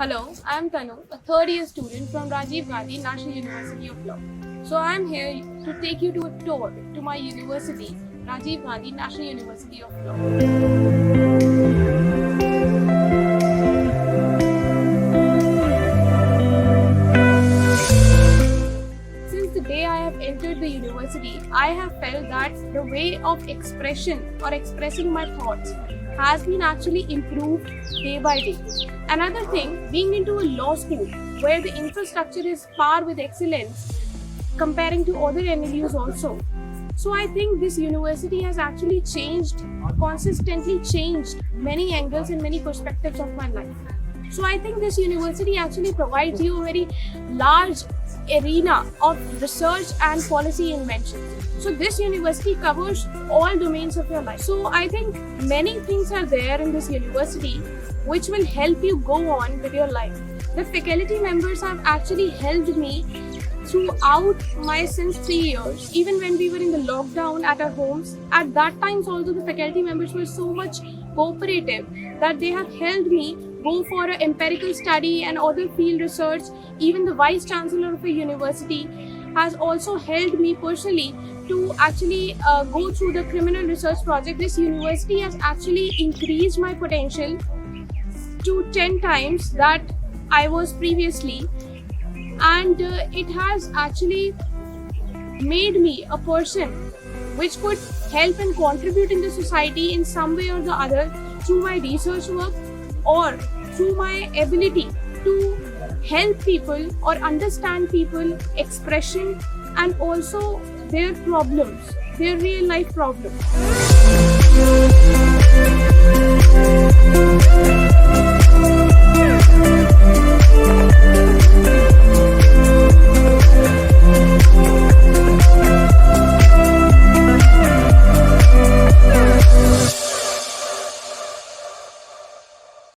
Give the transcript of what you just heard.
Hello, I am Tanu, a third year student from Rajiv Gandhi National University of Law. So I am here to take you to a tour to my university, Rajiv Gandhi National University of Law. Since the day I have entered the university, I have felt that the way of expression or expressing my thoughts has been actually improved day by day. Another thing, being into a law school where the infrastructure is par with excellence comparing to other NLUs also. So I think this university has actually consistently changed many angles and many perspectives of my life. So I think this university actually provides you a very large arena of research and policy invention. So this university covers all domains of your life. So I think many things are there in this university which will help you go on with your life. The faculty members have actually helped me throughout my since 3 years, even when we were in the lockdown at our homes. At that times also the faculty members were so much cooperative that they have helped me go for an empirical study and other field research. Even the vice chancellor of a university has also helped me personally to actually go through the criminal research project. This university has actually increased my potential to 10 times that I was previously, and it has actually made me a person which could help and contribute in the society in some way or the other through my research work or through my ability to help people or understand people expression and also their problems, their real life problems.